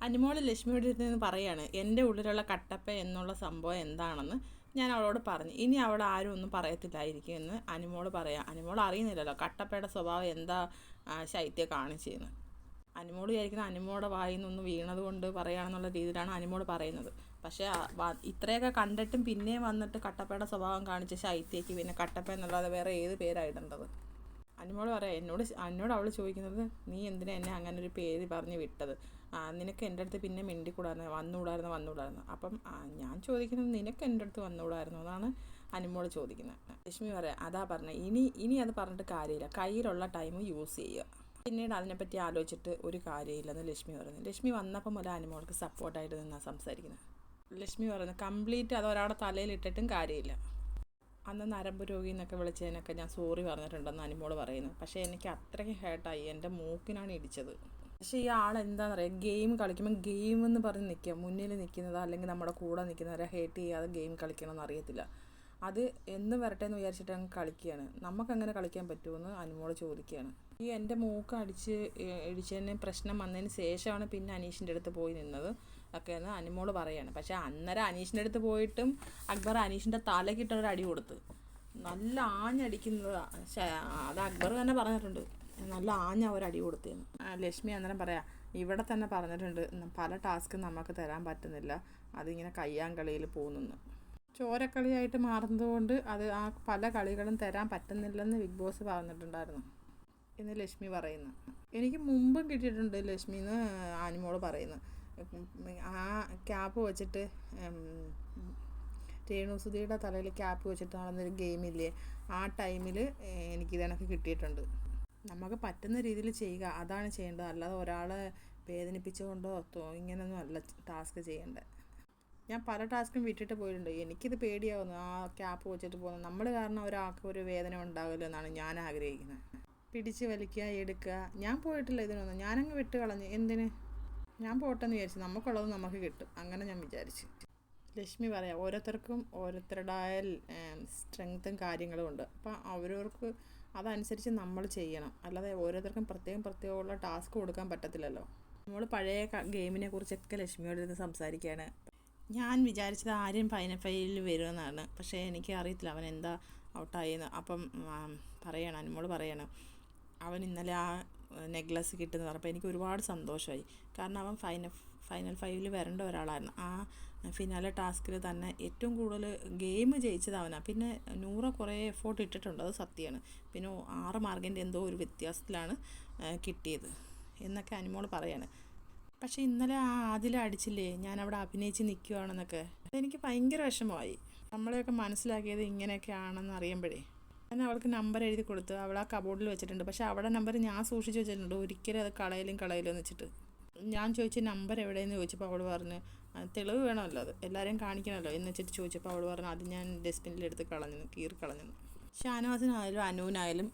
അനുമോൾ ലക്ഷ്മിയോട് ഇരുന്ന് പറയാണ് എൻ്റെ ഉള്ളിലുള്ള കട്ടപ്പ എന്നുള്ള സംഭവം എന്താണെന്ന് ഞാൻ അവളോട് പറഞ്ഞു. ഇനി അവൾ ആരും ഒന്നും പറയത്തില്ലായിരിക്കും എന്ന് അനുമോൾ പറയാം. അനുമോൾ അറിയുന്നില്ലല്ലോ കട്ടപ്പയുടെ സ്വഭാവം എന്താ ശൈത്യം കാണിച്ചതെന്ന്. അനുമോൾ വിചാരിക്കുന്ന അനുമോളുടെ വായിൽ നിന്നൊന്ന് വീണത് കൊണ്ട് പറയുകയാണെന്നുള്ള രീതിയിലാണ് അനുമോൾ പറയുന്നത്. പക്ഷേ ഇത്രയൊക്കെ കണ്ടിട്ടും പിന്നെയും വന്നിട്ട് കട്ടപ്പയുടെ സ്വഭാവം കാണിച്ച ശൈത്യയ്ക്ക് പിന്നെ കട്ടപ്പ എന്നല്ലാതെ വേറെ ഏത് പേരായിടേണ്ടത്? അനുമോൾ പറയാം, എന്നോട് അവൾ ചോദിക്കുന്നത്, നീ എന്തിനാ എന്നെ അങ്ങനെ ഒരു പേര് പറഞ്ഞ് വിട്ടത്? നിനക്ക് എൻ്റെ അടുത്ത് പിന്നെ വന്നുകൂടായിരുന്നു. അപ്പം ഞാൻ ചോദിക്കുന്നത്, നിനക്ക് എൻ്റെ അടുത്ത് വന്നുകൂടായിരുന്നു എന്നാണ് അനുമോൾ ചോദിക്കുന്നത്. ലക്ഷ്മി പറയാം, അതാ പറഞ്ഞത്, ഇനി അത് പറഞ്ഞിട്ട് കാര്യമില്ല, കയ്യിലുള്ള ടൈം യൂസ് ചെയ്യുക, പിന്നീട് അതിനെപ്പറ്റി ആലോചിച്ചിട്ട് ഒരു കാര്യമില്ലെന്ന് ലക്ഷ്മി പറയുന്നു. ലക്ഷ്മി വന്നപ്പം മുതൽ അനുമോൾക്ക് സപ്പോർട്ടായിട്ട് നിന്നാണ് സംസാരിക്കുന്നത്. ലക്ഷ്മി പറയുന്നത്, കംപ്ലീറ്റ് അത് ഒരാളുടെ തലയിൽ ഇട്ടിട്ടും കാര്യമില്ല. അന്ന് നരമ്പ് രോഗി എന്നൊക്കെ വിളിച്ചതിനൊക്കെ ഞാൻ സോറി പറഞ്ഞിട്ടുണ്ടെന്ന് അനുമോൾ പറയുന്നത്. പക്ഷേ എനിക്ക് അത്രയ്ക്ക് ഹേർട്ടായി, എൻ്റെ മൂക്കിനാണ് ഇടിച്ചത്. പക്ഷേ ഈ ആളെന്താണെന്ന് അറിയാം, ഗെയിം കളിക്കുമ്പോൾ ഗെയിം എന്ന് പറഞ്ഞ് നിൽക്കുക, മുന്നിൽ നിൽക്കുന്നതോ അല്ലെങ്കിൽ നമ്മുടെ കൂടെ നിൽക്കുന്നവരെ ഹേറ്റ് ചെയ്യാതെ ഗെയിം കളിക്കണമെന്ന് അറിയത്തില്ല. അത് എന്ന് വരട്ടെ എന്ന് വിചാരിച്ചിട്ട് അങ്ങ് കളിക്കുകയാണ്. നമുക്കങ്ങനെ കളിക്കാൻ പറ്റുമെന്ന് അനുമോൾ ചോദിക്കുകയാണ്. ഈ എൻ്റെ മൂക്ക് ഇടിച്ചതിന് പ്രശ്നം വന്നതിന് ശേഷമാണ് പിന്നെ അനീഷിൻ്റെ അടുത്ത് പോയി നിന്നത് ഒക്കെയെന്ന് അനുമോൾ പറയാണ്. പക്ഷേ അന്നേരം അനീഷിൻ്റെ അടുത്ത് പോയിട്ടും അക്ബർ അനീഷിൻ്റെ തലക്കിട്ടൊരു അടി കൊടുത്ത് നല്ല ആഞ്ഞടിക്കുന്നതാണ്. അത് അക്ബർ തന്നെ പറഞ്ഞിട്ടുണ്ട്, നല്ല ഒരടി കൊടുത്തേന്ന്. ലക്ഷ്മി അന്നേരം പറയാം, ഇവിടെ തന്നെ പറഞ്ഞിട്ടുണ്ട് പല ടാസ്ക്കും നമുക്ക് തരാൻ പറ്റുന്നില്ല, അതിങ്ങനെ കയ്യാങ്കളിയിൽ പോകുന്നു. ചോരക്കളിയായിട്ട് മാറുന്നതുകൊണ്ട് അത് ആ പല കളികളും തരാൻ പറ്റുന്നില്ലെന്ന് ബിഗ് ബോസ് പറഞ്ഞിട്ടുണ്ടായിരുന്നു എന്ന് ലക്ഷ്മി പറയുന്നു. എനിക്ക് മുമ്പും കിട്ടിയിട്ടുണ്ട് ലക്ഷ്മിന്ന് അനുമോൾ പറയുന്നു. ആ ക്യാപ്പ് വെച്ചിട്ട് രേണുസുധിയുടെ തലയിൽ ക്യാപ്പ് വെച്ചിട്ട് നടന്നൊരു ഗെയിമില്ലേ, ആ ടൈമിൽ എനിക്കിതിനൊക്കെ കിട്ടിയിട്ടുണ്ട്. നമുക്ക് പറ്റുന്ന രീതിയിൽ ചെയ്യുക, അതാണ് ചെയ്യേണ്ടത്. അല്ലാതെ ഒരാളെ വേദനിപ്പിച്ചുകൊണ്ടോ ഇങ്ങനെയൊന്നും അല്ല ടാസ്ക് ചെയ്യേണ്ടത്. ഞാൻ പല ടാസ്കും വിട്ടിട്ട് പോയിട്ടുണ്ട്. എനിക്കിത് പേടിയാവുന്നു, ആ ക്യാപ്പ് വെച്ചിട്ട് പോകുന്നത്. നമ്മൾ കാരണം ഒരാൾക്ക് ഒരു വേദന ഉണ്ടാവില്ല എന്നാണ് ഞാൻ ആഗ്രഹിക്കുന്നത്. പിടിച്ച് വലിക്കുക, എടുക്കുക, ഞാൻ പോയിട്ടില്ല ഇതിനൊന്നും. ഞാനങ്ങ് വിട്ട് കളഞ്ഞ്, എന്തിന്? ഞാൻ പോട്ടെന്ന് വിചാരിച്ചു, നമുക്കുള്ളത് നമുക്ക് കിട്ടും, അങ്ങനെ ഞാൻ വിചാരിച്ചു. ലക്ഷ്മി പറയാം, ഓരോരുത്തർക്കും ഓരോരുത്തരുടേതായ സ്ട്രെങ്ത്തും കാര്യങ്ങളും ഉണ്ട്. അപ്പം അവരവർക്ക് അതനുസരിച്ച് നമ്മൾ ചെയ്യണം, അല്ലാതെ ഓരോരുത്തർക്കും പ്രത്യേകമുള്ള ടാസ്ക് കൊടുക്കാൻ പറ്റത്തില്ലല്ലോ. നമ്മൾ പഴയ ഗെയിമിനെ കുറിച്ചൊക്കെ ലക്ഷ്മിയോട് ഇരുന്ന് സംസാരിക്കുകയാണ്. ഞാൻ വിചാരിച്ചത് ആര്യൻ ഫൈനൽ ഫൈവിൽ വരുമെന്നാണ്, പക്ഷേ എനിക്ക് അറിയത്തില്ല അവൻ എന്താ ഔട്ടായെന്ന്. അപ്പം അനുമോൾ പറയണം, അവൻ ഇന്നലെ ആ നെക്ലസ് കിട്ടുമെന്ന് പറഞ്ഞപ്പോൾ എനിക്ക് ഒരുപാട് സന്തോഷമായി. കാരണം അവൻ ഫൈനൽ ഫൈവിൽ വരേണ്ട ഒരാളായിരുന്നു. ആ ഫിനാലെ ടാസ്കിൽ തന്നെ ഏറ്റവും കൂടുതൽ ഗെയിം ജയിച്ചത് അവനാണ്. പിന്നെ നൂറ കുറേ എഫോർട്ട് ഇട്ടിട്ടുണ്ട്, അത് സത്യമാണ്. പിന്നെ 6 മാർക്കിൻ്റെ എന്തോ ഒരു വ്യത്യാസത്തിലാണ് കിട്ടിയത് എന്നൊക്കെ അനുമോൾ പറയാണ്. പക്ഷേ ഇന്നലെ ആ ആദില അടിച്ചില്ലേ, ഞാനവിടെ അഭിനയിച്ച് നിൽക്കുകയാണെന്നൊക്കെ, അതെനിക്ക് ഭയങ്കര വിഷമമായി. നമ്മളെയൊക്കെ മനസ്സിലാക്കിയത് ഇങ്ങനെയൊക്കെ ആണെന്ന് അറിയുമ്പോഴേ. ഞാൻ അവൾക്ക് നമ്പർ എഴുതി കൊടുത്ത് അവൾ ആ കബോർഡിൽ വെച്ചിട്ടുണ്ട്. പക്ഷേ അവിടെ നമ്പർ ഞാൻ സൂക്ഷിച്ച് വെച്ചിട്ടുണ്ട്, ഒരിക്കലും അത് കളയലും എന്ന് വെച്ചിട്ട്. ഞാൻ ചോദിച്ച നമ്പർ എവിടെയെന്ന് ചോദിച്ചപ്പോൾ അവൾ പറഞ്ഞ്, തെളിവ് വേണമല്ലോ, അത് എല്ലാവരെയും കാണിക്കണമല്ലോ എന്ന് വെച്ചിട്ട് ചോദിച്ചപ്പോൾ അവൾ പറഞ്ഞു, അത് ഞാൻ ഡസ്റ്റ്ബിനിലെടുത്ത് കീറി കളഞ്ഞു. ഷാനവാസിനായാലും അനൂനായാലും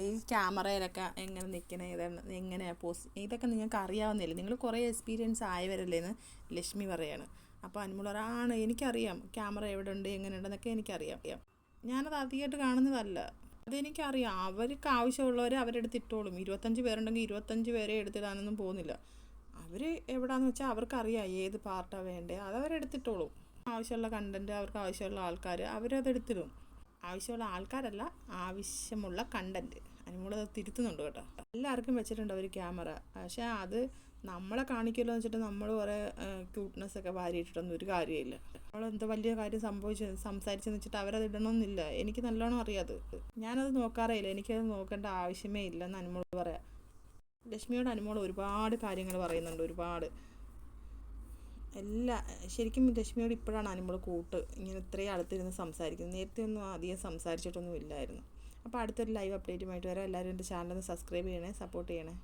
ഈ ക്യാമറയിലൊക്കെ എങ്ങനെ നിൽക്കണേ, എങ്ങനെയാണ് ഇതൊക്കെ നിങ്ങൾക്ക് അറിയാവുന്നില്ല, നിങ്ങൾ കുറേ എക്സ്പീരിയൻസ് ആയവരല്ലേന്ന് ലക്ഷ്മി പറയാണ്. അപ്പോൾ അനുമോൾ ആണ്, എനിക്കറിയാം ക്യാമറ എവിടെ ഉണ്ട് എങ്ങനെയുണ്ടെന്നൊക്കെ എനിക്കറിയാം, ഞാനത് അധികമായിട്ട് കാണുന്നതല്ല, അതെനിക്കറിയാം. അവർക്ക് ആവശ്യമുള്ളവർ അവരെടുത്ത് ഇട്ടോളും. 25 പേരുണ്ടെങ്കിൽ 25 പേരെ എടുത്തിടാനൊന്നും പോകുന്നില്ല. അവർ എവിടെയാണെന്ന് വെച്ചാൽ അവർക്കറിയാം ഏത് പാർട്ടാണ് വേണ്ടത്, അതവരെടുത്തിട്ടോളും. ആവശ്യമുള്ള കണ്ടൻറ്റ്, അവർക്ക് ആവശ്യമുള്ള ആൾക്കാർ അവരതെടുത്തിടും. ആവശ്യമുള്ള ആൾക്കാരല്ല, ആവശ്യമുള്ള കണ്ടൻറ്റ്. അനുമോളത് തിരുത്തുന്നുണ്ട് കേട്ടോ. എല്ലാവർക്കും വെച്ചിട്ടുണ്ട് അവർ ക്യാമറ, പക്ഷേ അത് നമ്മളെ കാണിക്കുമല്ലോ എന്ന് വെച്ചിട്ട് നമ്മൾ കുറേ ക്യൂട്ട്നെസ്സൊക്കെ വാരിയിട്ടിട്ടൊന്നും ഒരു കാര്യമില്ല. നമ്മളെന്തോ വലിയ കാര്യം സംസാരിച്ചെന്ന് വെച്ചിട്ട് അവരത് ഇടണമെന്നില്ല, എനിക്ക് നല്ലോണം അറിയാത്. ഞാനത് നോക്കാറേയില്ല, എനിക്കത് നോക്കേണ്ട ആവശ്യമേ ഇല്ലെന്ന് അനുമോൾ പറയാം. ലക്ഷ്മിയോട് അനുമോൾ ഒരുപാട് കാര്യങ്ങൾ പറയുന്നുണ്ട്, ഒരുപാട്. ശരിക്കും ലക്ഷ്മിയോട് ഇപ്പോഴാണ് അനുമോൾ ഇങ്ങനെ ഇത്രയും അടുത്തിരുന്ന് സംസാരിക്കുന്നത്. നേരത്തെ ഒന്നും അധികം സംസാരിച്ചിട്ടൊന്നും ഇല്ലായിരുന്നു. അപ്പോൾ അടുത്തൊരു ലൈവ് അപ്ഡേറ്റുമായിട്ട് വരാം. എല്ലാവരും എൻ്റെ ചാനൽ സബ്സ്ക്രൈബ് ചെയ്യണേ, സപ്പോർട്ട് ചെയ്യണേ.